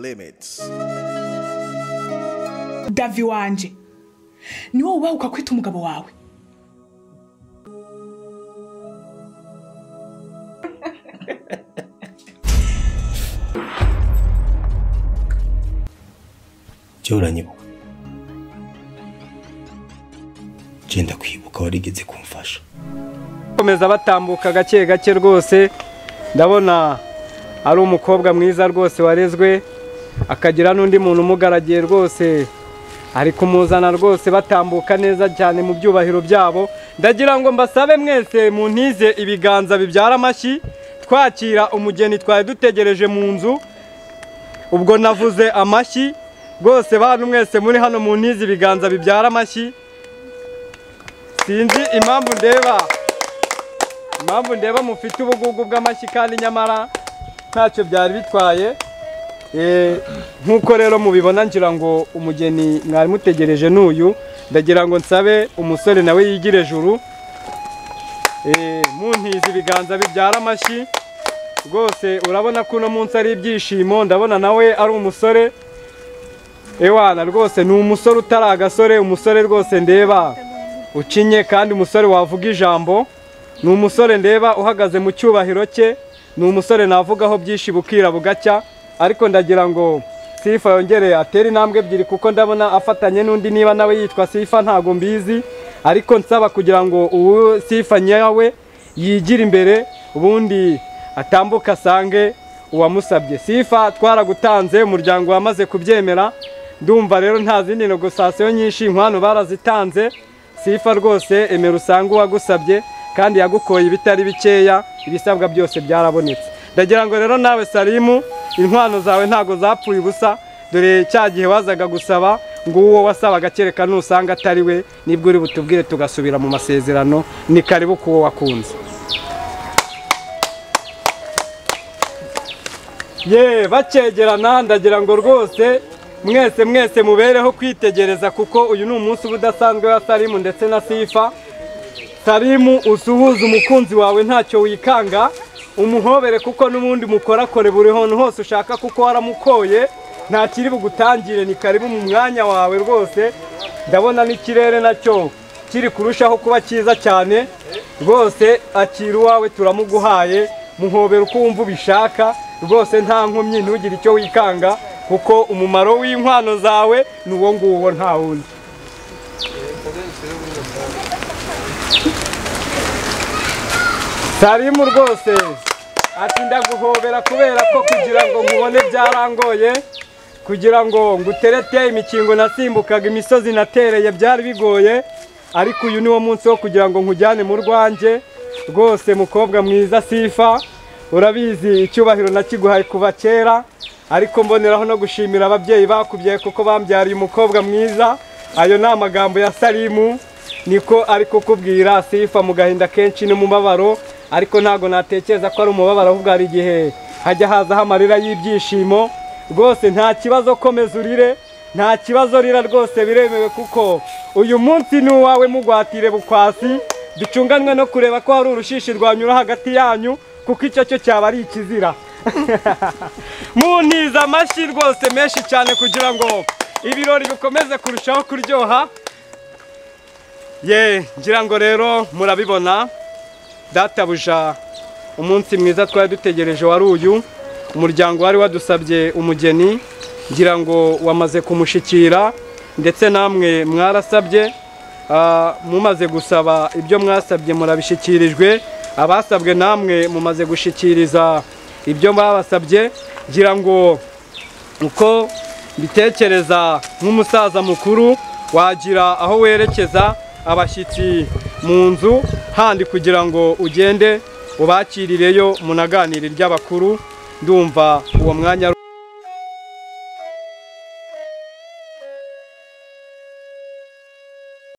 limits. Davi wanje ni wowe ubahuka kwita umugabo wawe. Cyoranyibuka genda kwibuka warigeze kumfasha. Komeza batambuka gake gake rwose, ndabona ari umukobwa mwiza rwose warezwe, akagira n'undi muntu umugaragiye rwose, ari kumuzana rwose batambuka neza cyane mu byubahiro byabo. Ndagira ngo mbasabe mwese muntize ibiganza bibyara amashyi, twakira umugeni twari dutegereje mu nzu. Ubwo navuze amashyi rwose, bantu mwese muri hano muntize ibiganza bibyara amashyi. Sinzi impamvu ndeba mufite ubugugu bw'amashyi kandi nyamara ntacyo byari bitwaye. Nkuko rero mubibona, ngira ngo umugeni mwari mutegereje n'uyu. Ndagira ngo nsabe umusore nawe yigire juru, muntize ibiganza bibyara amashyi rwose. Urabona ko uno munsi ari ibyishimo, ndabona nawe ari umusore. Ewana rwose ni umusore utari agasore, umusore rwose ndeba ucinye kandi umusore wavuga ijambo. Ni umusore ndeba uhagaze mu cyubahiro cye, ni umusore navugaho byinshi bukira bugacya. Ariko ndagira ngo Sifa yongere atere intambwe ebyiri, kuko ndabona afatanye n'undi, niba nawe yitwa Sifa ntago mbizi. Ariko nsaba kugira ngo uwo Sifa nyawe yigira imbere, ubundi atambuka asange uwamusabye. Sifa twaragutanze, umuryango wamaze kubyemera. Ndumva rero nta zindi negosasiyo nyinshi, inkwano barazitanze. Sifa rwose emera usanga uwagusabye kandi yagukoye ibitari bikeya, ibisabwa byose byarabonetse. Ndagira ngo rero nawe Salimu, inkwano zawe ntago zapfuye ubusa. Dore cya gihe wazaga gusaba ngo uwo wasabaga kereka nusanga atari we, nibwo uri butubwire tugasubira mu masezerano. Ni karibu kuwo wakunze. Bacegerana, ndagira ngo rwose mwese mubereho kwitegereza, kuko uyu ni umunsi udasanzwe wa Salimu ndetse na Sifa. Salimu, usuhuza umukunzi wawe ntacyo wikanga, umuhobere kuko n'ubundi mukorakore buri hantu hose ushaka, kuko waramukoye nta kiri bugutangire. Ni karibu mu mwanya wawe rwose. Ndabona n'ikirere nacyo kiri kurushaho kuba cyiza cyane rwose. Akira uwawe turamuguhaye, muhobere uko wumva ubishaka rwose, nta nkomyi, ntugire icyo wikanga, kuko umumaro w'inkwano zawe ni uwo nguwo, nta wundi. Salimu rwose ati ndaguhobera kubera ko kugira ngo nkubone byarangoye, kugira ngo nguterete imikingo nasimbukaga imisozi natereye byari bigoye, ariko uyu niwo munsi wo kugira ngo nkujyane mu rwanjye rwose. Mukobwa mwiza Sifa, urabizi icyubahiro nakiguhaye kuva kera, ariko mboneraho no gushimira ababyeyi bakubyaye kuko bambyariye umukobwa mwiza. Ayo ni amagambo ya Salimu, niko ari kukubwira Sifa mu gahinda kenshi no mu mababaro. Ariko ntago natekereza ko ari umubabaro, ahubwo hari igihe hajya hazaho amarira y'ibyishimo rwose. Nta kibazo, komeza urire, nta kibazo, rira rwose, biremewe, kuko uyu munsi ni uwawe. Mugwatire bukwasi, ducunganwe no kureba ko hari urushishi rwanyura hagati yanyu, kuko icyo cyo cyaba ari ikizira. Muntiza amashyi rwose menshi cyane kugira ngo ibirori bikomeze kurushaho kuryoha. Ngira ngo rero murabibona, databuja umunsi mwiza twari dutegereje wari uyu. Umuryango wari wadusabye umugeni, ngira ngo wamaze kumushikira, ndetse namwe mwarasabye. Mumaze gusaba ibyo mwasabye murabishikirijwe, abasabwe namwe mumaze gushikiriza ibyo babasabye. Ngira ngo uko bitekereza nk'umusaza mukuru, wagira aho werekeza abashyitsi mu nzu handi kugira ngo ugende ubakirireyo munaganire ry'abakuru. Ndumva uwo mwanya